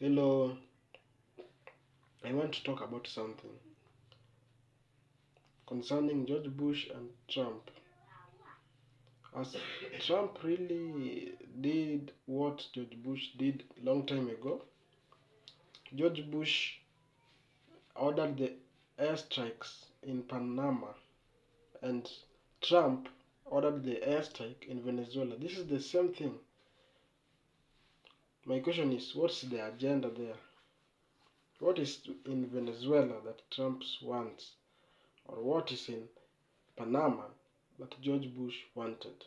Hello, I want to talk about something concerning George Bush and Trump. As Trump really did what George Bush did long time ago, George Bush ordered the airstrikes in Panama and Trump ordered the airstrike in Venezuela. This is the same thing. My question is, what's the agenda there? What is in Venezuela that Trump wants? Or what is in Panama that George Bush wanted?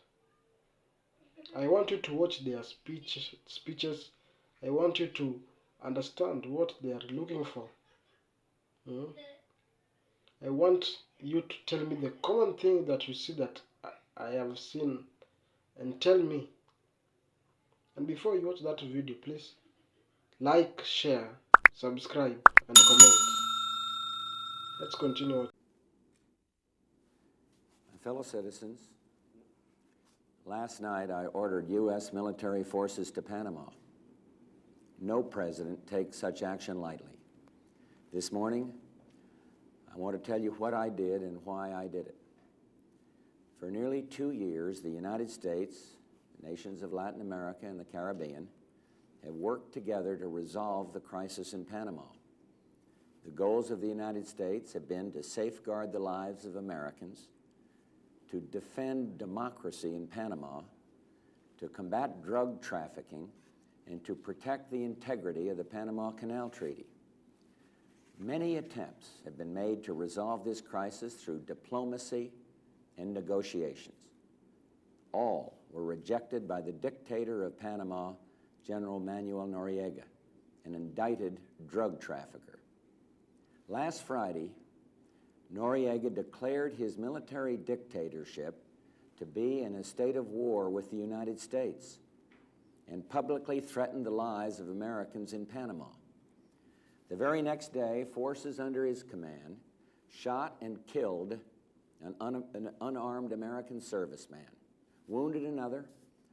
I want you to watch their speeches. I want you to understand what they are looking for. Hmm? I want you to tell me the common thing that you see that I have seen and tell me. And before you watch that video, please like, share, subscribe, and comment. Let's continue. Fellow citizens, last night I ordered U.S. military forces to Panama. No president takes such action lightly. This morning, I want to tell you what I did and why I did it. For nearly 2 years, the United States, the nations of Latin America and the Caribbean have worked together to resolve the crisis in Panama. The goals of the United States have been to safeguard the lives of Americans, to defend democracy in Panama, to combat drug trafficking, and to protect the integrity of the Panama Canal Treaty. Many attempts have been made to resolve this crisis through diplomacy and negotiations. All were rejected by the dictator of Panama, General Manuel Noriega, an indicted drug trafficker. Last Friday, Noriega declared his military dictatorship to be in a state of war with the United States and publicly threatened the lives of Americans in Panama. The very next day, forces under his command shot and killed an unarmed American serviceman, wounded another,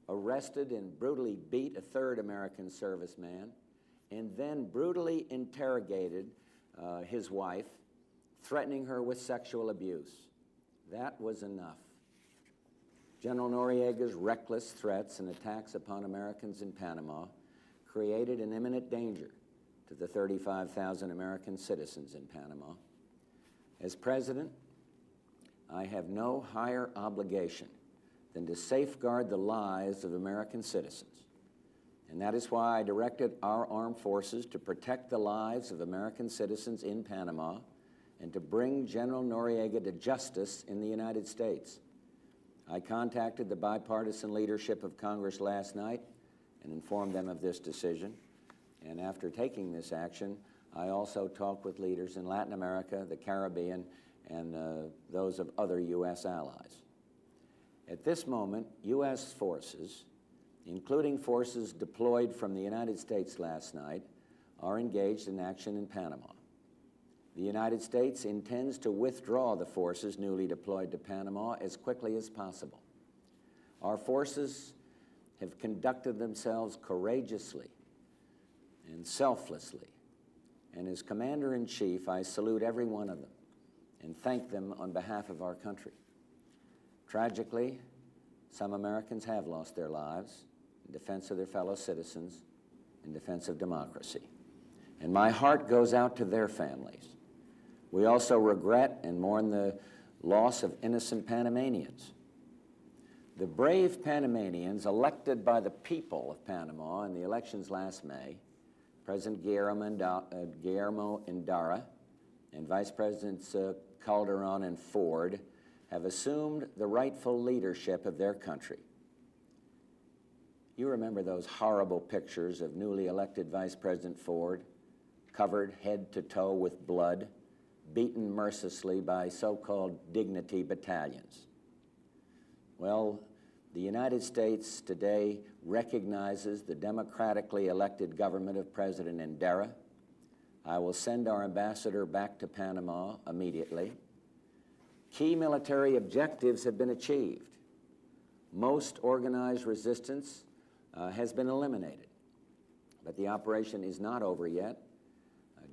arrested and brutally beat a third American serviceman, and then brutally interrogated his wife, threatening her with sexual abuse. That was enough. General Noriega's reckless threats and attacks upon Americans in Panama created an imminent danger to the 35,000 American citizens in Panama. As president, I have no higher obligation than to safeguard the lives of American citizens. And that is why I directed our armed forces to protect the lives of American citizens in Panama and to bring General Noriega to justice in the United States. I contacted the bipartisan leadership of Congress last night and informed them of this decision. And after taking this action, I also talked with leaders in Latin America, the Caribbean, and those of other U.S. allies. At this moment, U.S. forces, including forces deployed from the United States last night, are engaged in action in Panama. The United States intends to withdraw the forces newly deployed to Panama as quickly as possible. Our forces have conducted themselves courageously and selflessly, and as Commander-in-Chief, I salute every one of them and thank them on behalf of our country. Tragically, some Americans have lost their lives in defense of their fellow citizens, in defense of democracy. And my heart goes out to their families. We also regret and mourn the loss of innocent Panamanians. The brave Panamanians elected by the people of Panama in the elections last May, President Guillermo Endara and Vice Presidents Calderon and Ford, have assumed the rightful leadership of their country. You remember those horrible pictures of newly elected Vice President Ford, covered head to toe with blood, beaten mercilessly by so-called dignity battalions. Well, the United States today recognizes the democratically elected government of President Endara. I will send our ambassador back to Panama immediately. Key military objectives have been achieved. Most organized resistance has been eliminated. But the operation is not over yet.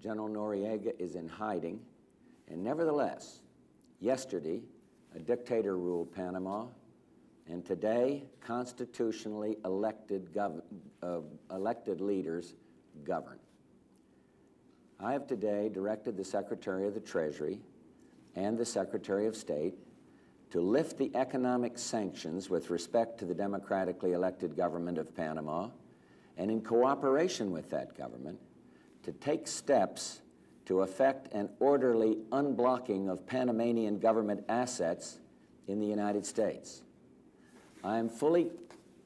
General Noriega is in hiding. And nevertheless, yesterday, a dictator ruled Panama, and today, constitutionally elected leaders govern. I have today directed the Secretary of the Treasury and the Secretary of State to lift the economic sanctions with respect to the democratically elected government of Panama, and in cooperation with that government, to take steps to effect an orderly unblocking of Panamanian government assets in the United States. I am fully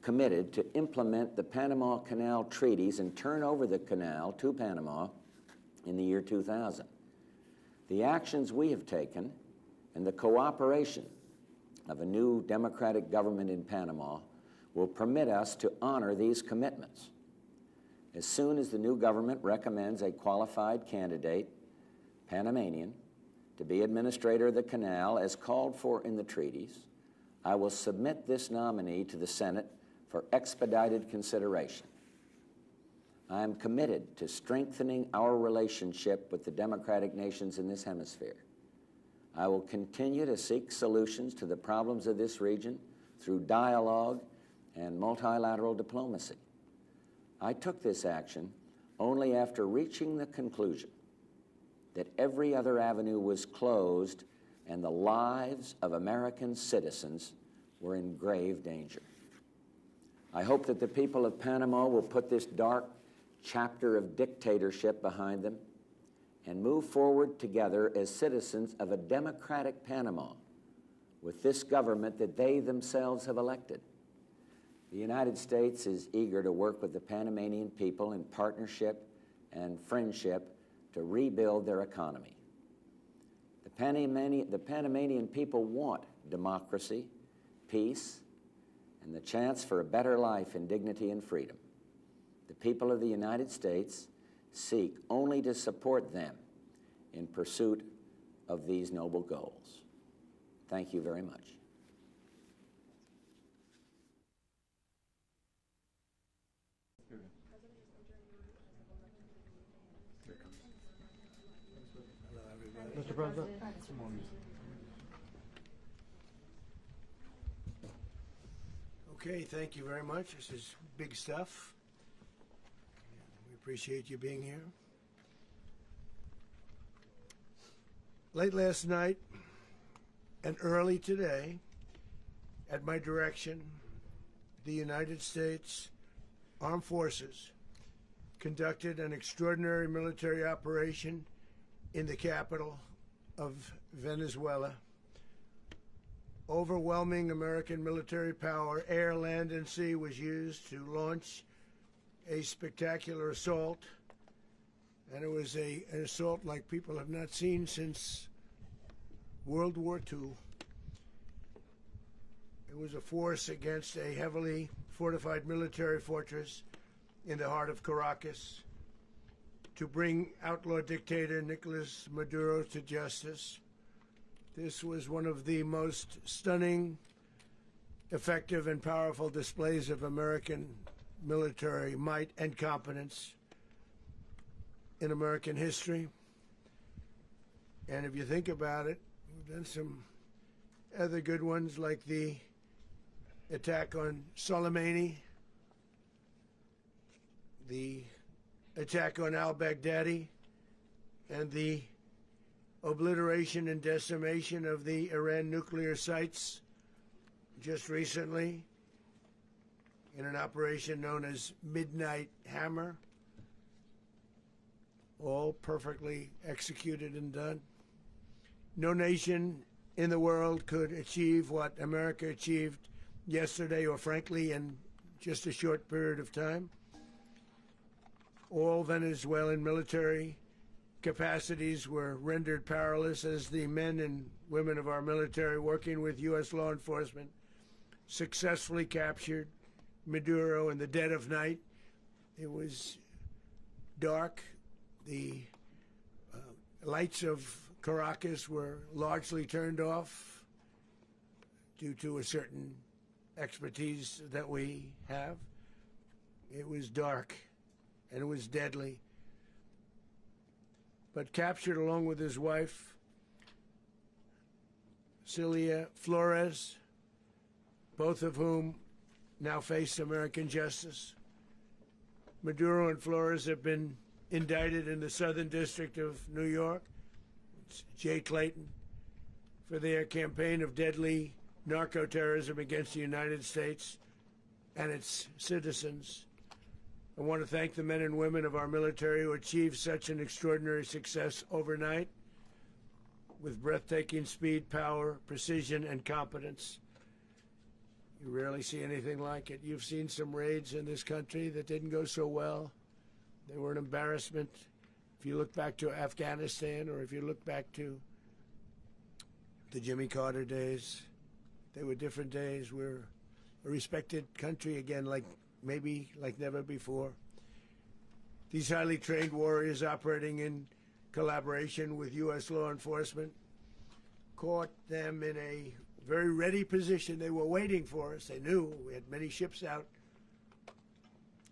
committed to implement the Panama Canal treaties and turn over the canal to Panama in the year 2000. The actions we have taken and the cooperation of a new democratic government in Panama will permit us to honor these commitments. As soon as the new government recommends a qualified candidate, Panamanian, to be administrator of the canal as called for in the treaties, I will submit this nominee to the Senate for expedited consideration. I am committed to strengthening our relationship with the democratic nations in this hemisphere. I will continue to seek solutions to the problems of this region through dialogue and multilateral diplomacy. I took this action only after reaching the conclusion that every other avenue was closed and the lives of American citizens were in grave danger. I hope that the people of Panama will put this dark chapter of dictatorship behind them and move forward together as citizens of a democratic Panama with this government that they themselves have elected. The United States is eager to work with the Panamanian people in partnership and friendship to rebuild their economy. The Panamanian people want democracy, peace, and the chance for a better life in dignity and freedom. The people of the United States seek only to support them in pursuit of these noble goals. Thank you very much. Mr. President. Okay, thank you very much. This is big stuff. We appreciate you being here. Late last night and early today, at my direction, the United States Armed Forces conducted an extraordinary military operation in the capital of Venezuela. Overwhelming American military power, air, land, and sea, was used to launch a spectacular assault. And it was an assault like people have not seen since World War II. It was a force against a heavily fortified military fortress in the heart of Caracas to bring outlaw dictator Nicolas Maduro to justice. This was one of the most stunning, effective, and powerful displays of American military might and competence in American history. And if you think about it, we've done some other good ones, like the attack on Soleimani, the attack on al-Baghdadi, and the obliteration and decimation of the Iran nuclear sites just recently in an operation known as Midnight Hammer. All perfectly executed and done. No nation in the world could achieve what America achieved yesterday, or frankly in just a short period of time. All Venezuelan military capacities were rendered powerless as the men and women of our military, working with U.S. law enforcement, successfully captured Maduro in the dead of night. It was dark. The lights of Caracas were largely turned off due to a certain expertise that we have. It was dark and it was deadly. But captured along with his wife, Celia Flores, both of whom now face American justice. Maduro and Flores have been indicted in the Southern District of New York. It's Jay Clayton, for their campaign of deadly narco-terrorism against the United States and its citizens. I want to thank the men and women of our military who achieved such an extraordinary success overnight with breathtaking speed, power, precision, and competence. You rarely see anything like it. You've seen some raids in this country that didn't go so well. They were an embarrassment. If you look back to Afghanistan, or if you look back to the Jimmy Carter days, they were different days. We're a respected country again, maybe like never before. These highly trained warriors operating in collaboration with U.S. law enforcement caught them in a very ready position. They were waiting for us. They knew we had many ships out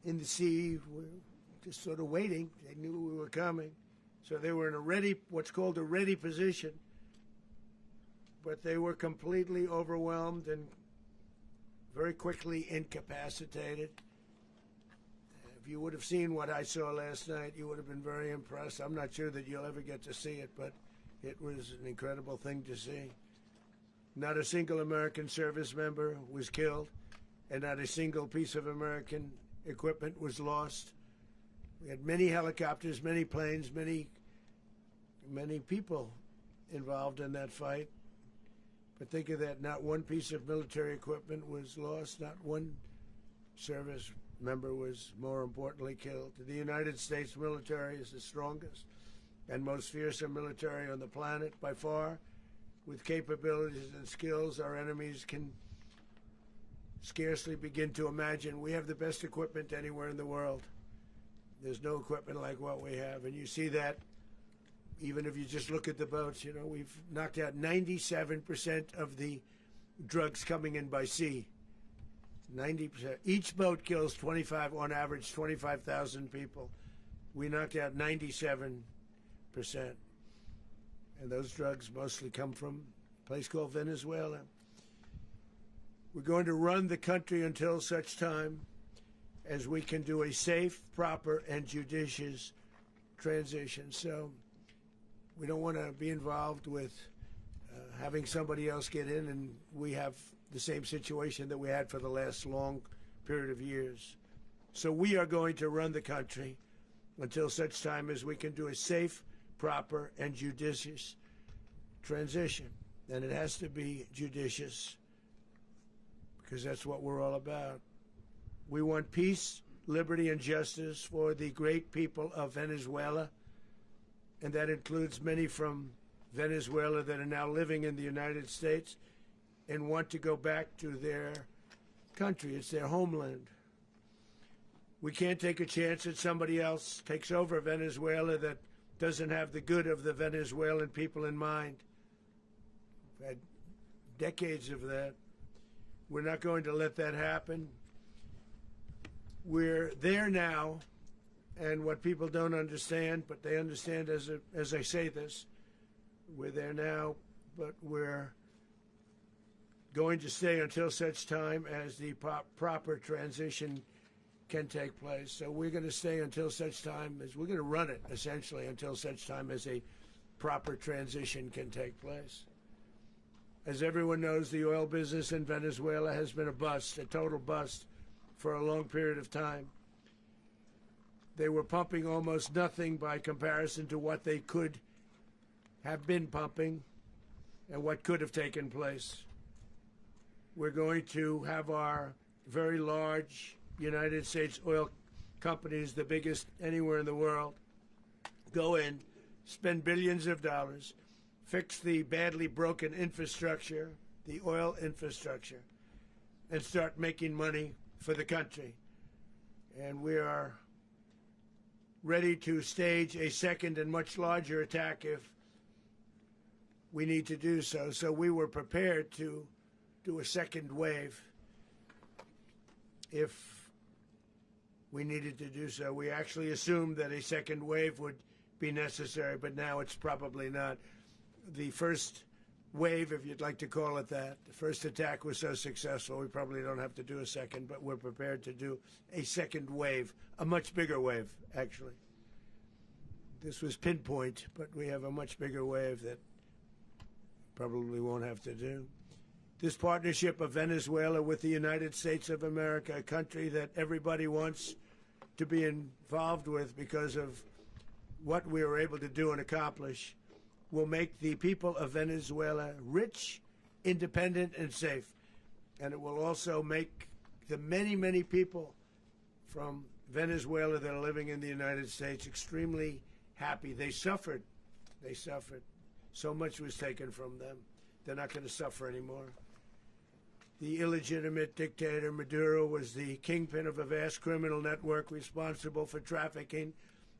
in the sea, just sort of waiting. They knew we were coming. So they were in a ready, what's called a ready position. But they were completely overwhelmed and very quickly incapacitated. If you would have seen what I saw last night, you would have been very impressed. I'm not sure that you'll ever get to see it, but it was an incredible thing to see. Not a single American service member was killed, and not a single piece of American equipment was lost. We had many helicopters, many planes, many people involved in that fight. But think of that, not one piece of military equipment was lost, not one service member was, more importantly, killed. The United States military is the strongest and most fearsome military on the planet by far, with capabilities and skills our enemies can scarcely begin to imagine. We have the best equipment anywhere in the world. There's no equipment like what we have, and you see that even if you just look at the boats. You know, we've knocked out 97% of the drugs coming in by sea. 90%. Each boat kills on average, 25,000 people. We knocked out 97%. And those drugs mostly come from a place called Venezuela. We're going to run the country until such time as we can do a safe, proper, and judicious transition. So we don't want to be involved with having somebody else get in, and we have the same situation that we had for the last long period of years. So we are going to run the country until such time as we can do a safe, proper, and judicious transition. And it has to be judicious, because that's what we're all about. We want peace, liberty, and justice for the great people of Venezuela, and that includes many from Venezuela that are now living in the United States and want to go back to their country. It's their homeland. We can't take a chance that somebody else takes over Venezuela that doesn't have the good of the Venezuelan people in mind. We've had decades of that. We're not going to let that happen. We're there now, and what people don't understand, but they understand as I say this, we're there now, but we're going to stay until such time as the proper transition can take place. So we're going to stay until such time as, we're going to run it essentially until such time as a proper transition can take place. As everyone knows, the oil business in Venezuela has been a bust, a total bust, for a long period of time. They were pumping almost nothing by comparison to what they could have been pumping and what could have taken place. We're going to have our very large United States oil companies, the biggest anywhere in the world, go in, spend billions of dollars, fix the badly broken infrastructure, the oil infrastructure, and start making money for the country. And we are ready to stage a second and much larger attack if we need to do so. So we were prepared to do a second wave if we needed to do so. We actually assumed that a second wave would be necessary, but now it's probably not. The first wave, if you'd like to call it that, the first attack was so successful, we probably don't have to do a second, but we're prepared to do a second wave, a much bigger wave, actually. This was pinpoint, but we have a much bigger wave that probably won't have to do. This partnership of Venezuela with the United States of America, a country that everybody wants to be involved with because of what we were able to do and accomplish, will make the people of Venezuela rich, independent, and safe. And it will also make the many, many people from Venezuela that are living in the United States extremely happy. They suffered. They suffered. So much was taken from them. They're not going to suffer anymore. The illegitimate dictator Maduro was the kingpin of a vast criminal network responsible for trafficking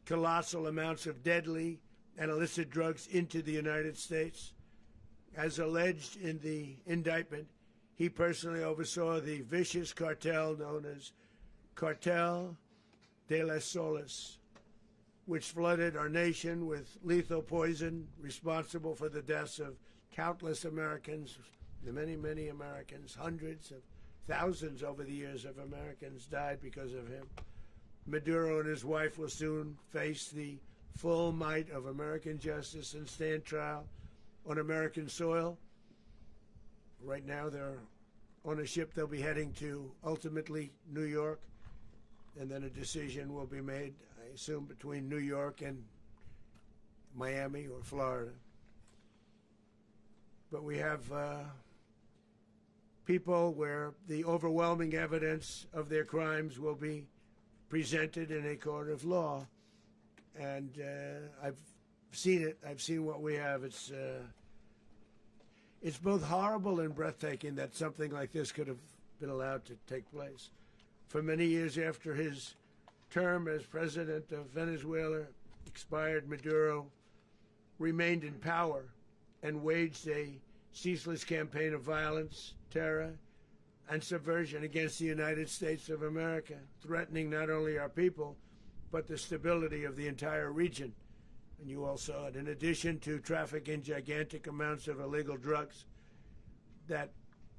colossal amounts of deadly and illicit drugs into the United States. As alleged in the indictment, he personally oversaw the vicious cartel known as Cartel de las Solas, which flooded our nation with lethal poison, responsible for the deaths of countless Americans, the many, many Americans. Hundreds of thousands over the years of Americans died because of him. Maduro and his wife will soon face the full might of American justice and stand trial on American soil. Right now they're on a ship. They'll be heading to ultimately New York, and then a decision will be made, I assume, between New York and Miami or Florida. But we have people where the overwhelming evidence of their crimes will be presented in a court of law. And I've seen it. I've seen what we have. It's both horrible and breathtaking that something like this could have been allowed to take place. For many years after his term as president of Venezuela expired, Maduro remained in power and waged a ceaseless campaign of violence, terror, and subversion against the United States of America, threatening not only our people, but the stability of the entire region. And you all saw it. In addition to trafficking gigantic amounts of illegal drugs that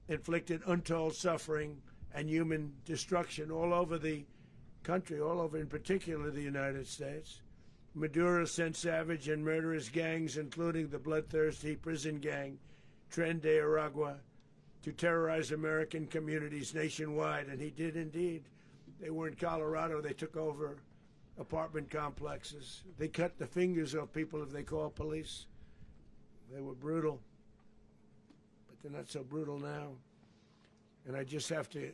inflicted untold suffering and human destruction all over the country, all over in particular the United States, Maduro sent savage and murderous gangs, including the bloodthirsty prison gang Tren de Aragua, to terrorize American communities nationwide. And he did indeed. They were in Colorado. They took over apartment complexes. They cut the fingers off people if they called police. They were brutal, but they're not so brutal now. And I just have to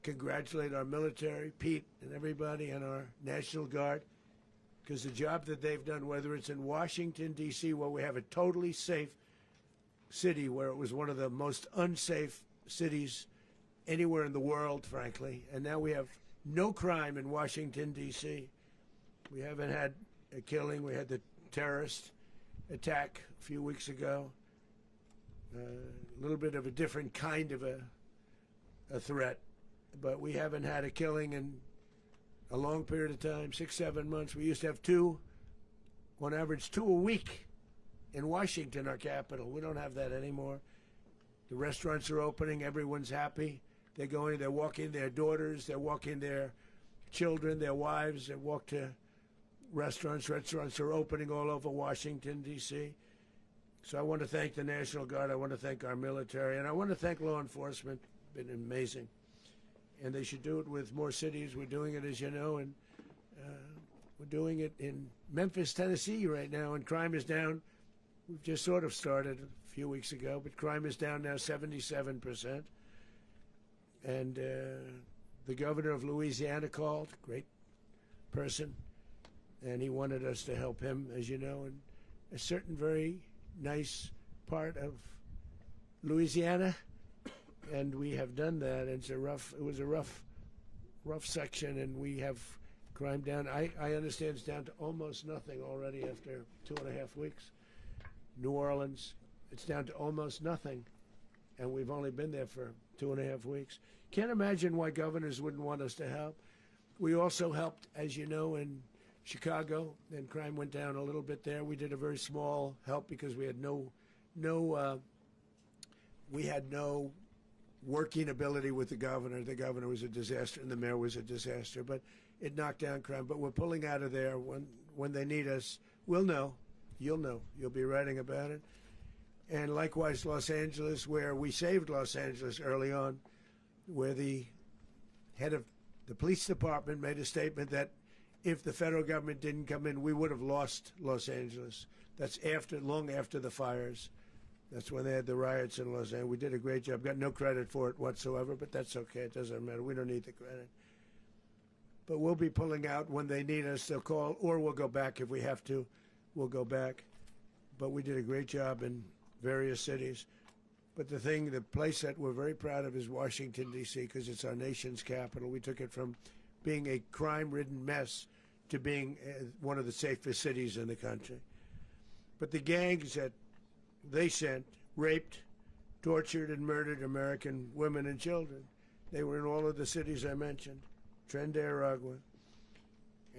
congratulate our military, Pete and everybody, and our National Guard, because the job that they've done, whether it's in Washington, D.C., where we have a totally safe city, where it was one of the most unsafe cities anywhere in the world, frankly, and now we have no crime in Washington, D.C. We haven't had a killing. We had the terrorist attack a few weeks ago. A little bit of a different kind of a threat, but we haven't had a killing in a long period of time, 6-7 months. We used to have two, on average, 2 a week in Washington, our capital. We don't have that anymore. The restaurants are opening. Everyone's happy. They're going, they're walking their daughters, they're walking their children, their wives, they walk to restaurants. Restaurants are opening all over Washington, D.C. So I want to thank the National Guard, I want to thank our military, and I want to thank law enforcement. It's been amazing. And they should do it with more cities. We're doing it, as you know, and we're doing it in Memphis, Tennessee right now, and crime is down. We've just sort of started a few weeks ago, but crime is down now 77%. And the governor of Louisiana called, great person, and he wanted us to help him, as you know, in a certain very nice part of Louisiana, and we have done that. And it was a rough section, and we have crime down. I understand it's down to almost nothing already after 2.5 weeks. New Orleans, it's down to almost nothing, and we've only been there for 2.5 weeks. Can't imagine why governors wouldn't want us to help. We also helped, as you know, in Chicago, and crime went down a little bit there. We did a very small help because we had no working ability with the governor. The governor was a disaster, and the mayor was a disaster. But it knocked down crime. But we're pulling out of there. When they need us, we'll know. You'll know. You'll be writing about it. And likewise, Los Angeles, where we saved Los Angeles early on, where the head of the police department made a statement that if the federal government didn't come in, we would have lost Los Angeles. That's long after the fires. That's when they had the riots in Los Angeles. We did a great job. Got no credit for it whatsoever, but that's okay. It doesn't matter. We don't need the credit. But we'll be pulling out when they need us. They'll call, or we'll go back if we have to. We'll go back. But we did a great job in various cities. But the place that we're very proud of is Washington, D.C., because it's our nation's capital. We took it from being a crime-ridden mess to being one of the safest cities in the country. But the gangs that they sent raped, tortured, and murdered American women and children. They were in all of the cities I mentioned, Tren de Aragua.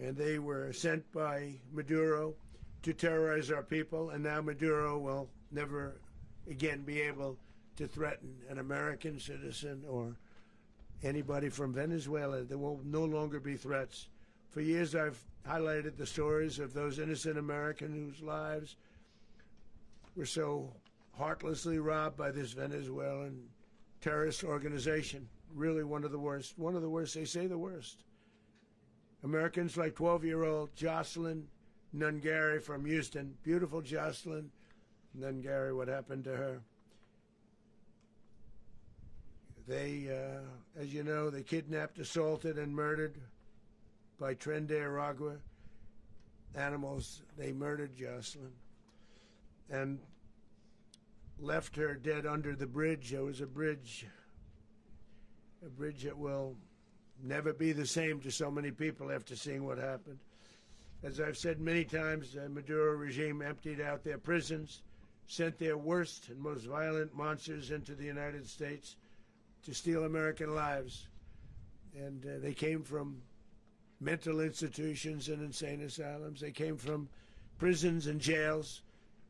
And they were sent by Maduro to terrorize our people, and now Maduro will never again be able to threaten an American citizen or anybody from Venezuela. There will no longer be threats. For years I've highlighted the stories of those innocent Americans whose lives were so heartlessly robbed by this Venezuelan terrorist organization. Really one of the worst. One of the worst, they say the worst. Americans like 12-year-old Jocelyn Nungary from Houston. Beautiful Jocelyn Nungary, what happened to her? They, as you know, they kidnapped, assaulted, and murdered by Tren de Aragua animals. They murdered Jocelyn and left her dead under the bridge. There was a bridge that will never be the same to so many people after seeing what happened. As I've said many times, the Maduro regime emptied out their prisons, sent their worst and most violent monsters into the United States to steal American lives. And they came from mental institutions and insane asylums. They came from prisons and jails.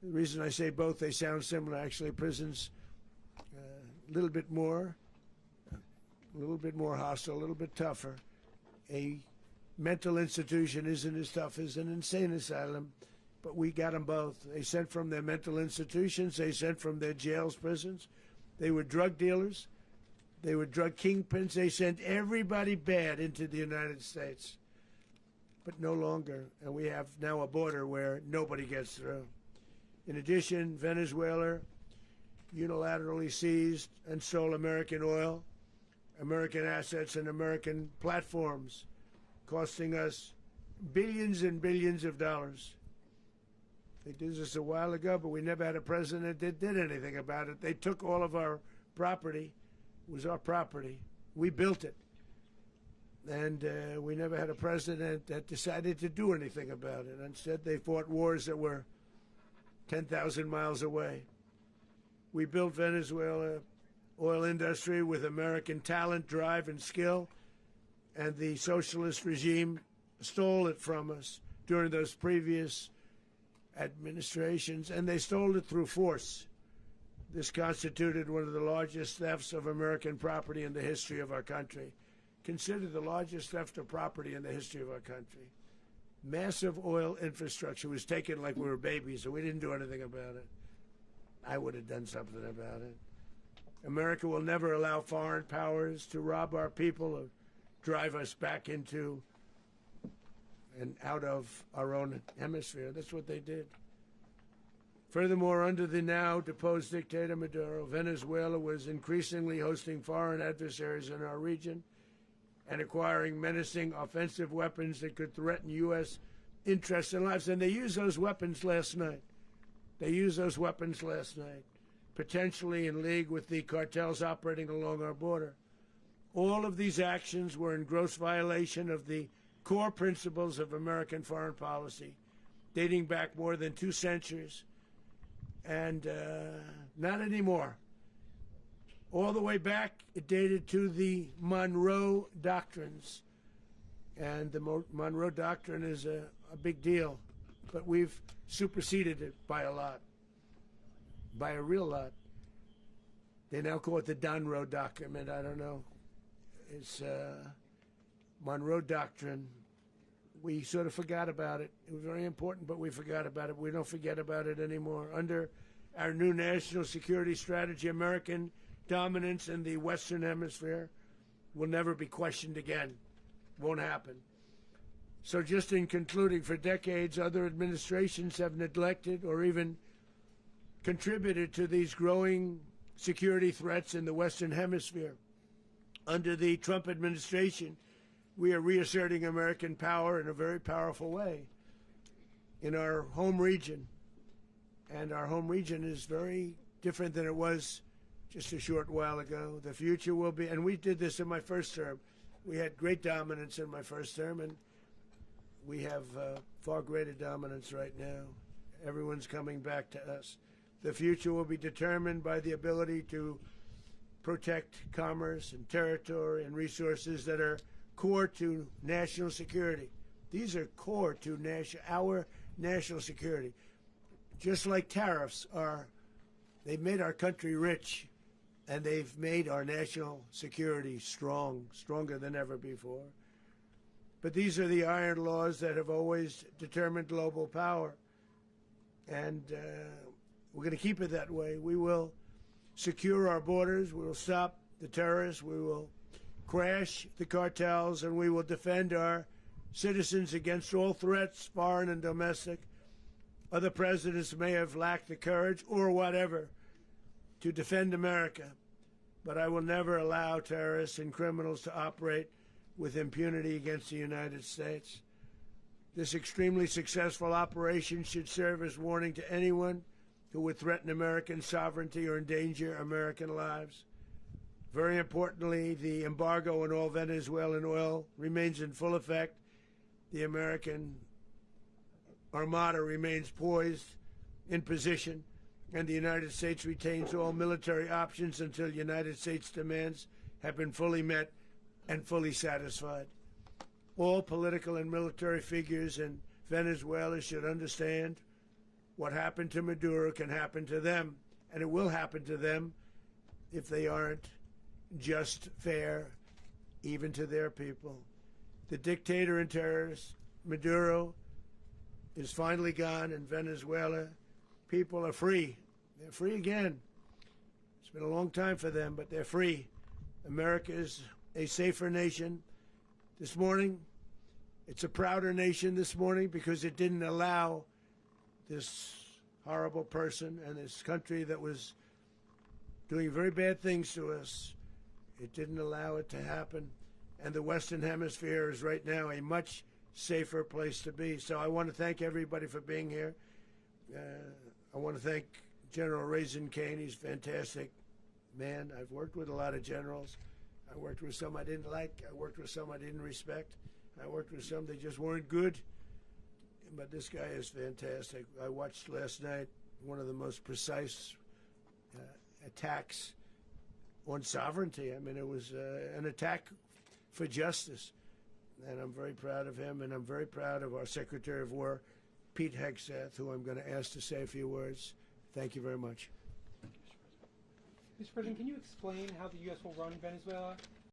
The reason I say both, they sound similar. Actually, prisons, a little bit more hostile, a little bit tougher. A mental institution isn't as tough as an insane asylum, but we got them both. They sent from their mental institutions. They sent from their jails, prisons. They were drug dealers. They were drug kingpins. They sent everybody bad into the United States, but no longer. And we have now a border where nobody gets through. In addition, Venezuela unilaterally seized and stole American oil, American assets, and American platforms, costing us billions and billions of dollars. They did this a while ago, but we never had a president that did anything about it. They took all of our property. It was our property. We built it. And we never had a president that decided to do anything about it. Instead, they fought wars that were 10,000 miles away. We built Venezuela oil industry with American talent, drive, and skill, and the socialist regime stole it from us during those previous administrations, and they stole it through force. This constituted one of the largest thefts of American property in the history of our country. Considered the largest theft of property in the history of our country. Massive oil infrastructure was taken like we were babies, and we didn't do anything about it. I would have done something about it. America will never allow foreign powers to rob our people or drive us back into and out of our own hemisphere. That's what they did. Furthermore, under the now deposed dictator Maduro, Venezuela was increasingly hosting foreign adversaries in our region and acquiring menacing offensive weapons that could threaten U.S. interests and lives. And they used those weapons last night. Potentially in league with the cartels operating along our border. All of these actions were in gross violation of the core principles of American foreign policy, dating back more than 2 centuries. And not anymore. All the way back, it dated to the Monroe Doctrines. And the Monroe Doctrine is a big deal, but we've superseded it by a lot, by a real lot. They now call it the Monroe Document. I don't know. It's Monroe Doctrine. We sort of forgot about it. It was very important, but we forgot about it. We don't forget about it anymore. Under our new national security strategy, American dominance in the Western Hemisphere will never be questioned again. Won't happen. So just in concluding, for decades, other administrations have neglected or even contributed to these growing security threats in the Western Hemisphere. Under the Trump administration, we are reasserting American power in a very powerful way in our home region. And our home region is very different than it was just a short while ago. The future will be, and we did this in my first term. We had great dominance in my first term, and we have far greater dominance right now. Everyone's coming back to us. The future will be determined by the ability to protect commerce and territory and resources that are core to national security. These are core to our national security. Just like tariffs are, they've made our country rich, and they've made our national security stronger than ever before. But these are the iron laws that have always determined global power. And we're going to keep it that way. We will secure our borders. We will stop the terrorists. We will crash the cartels, and we will defend our citizens against all threats, foreign and domestic. Other presidents may have lacked the courage or whatever to defend America, but I will never allow terrorists and criminals to operate with impunity against the United States. This extremely successful operation should serve as warning to anyone who would threaten American sovereignty or endanger American lives. Very importantly, the embargo on all Venezuelan oil remains in full effect. The American Armada remains poised in position, and the United States retains all military options until United States demands have been fully met and fully satisfied. All political and military figures in Venezuela should understand what happened to Maduro can happen to them, and it will happen to them if they aren't just fair, even to their people. The dictator and terrorist, Maduro, is finally gone in Venezuela. People are free. They're free again. It's been a long time for them, but they're free. America is a safer nation. This morning, it's a prouder nation this morning because it didn't allow this horrible person and this country that was doing very bad things to us. It didn't allow it to happen. And the Western Hemisphere is right now a much safer place to be. So I want to thank everybody for being here. I want to thank General Raisin Kane. He's a fantastic man. I've worked with a lot of generals. I worked with some I didn't like. I worked with some I didn't respect. I worked with some that just weren't good. But this guy is fantastic. I watched last night one of the most precise attacks on sovereignty. I mean, it was an attack for justice. And I'm very proud of him, and I'm very proud of our Secretary of War, Pete Hegseth, who I'm going to ask to say a few words. Thank you very much. Mr. President, can you explain how the U.S. will run Venezuela?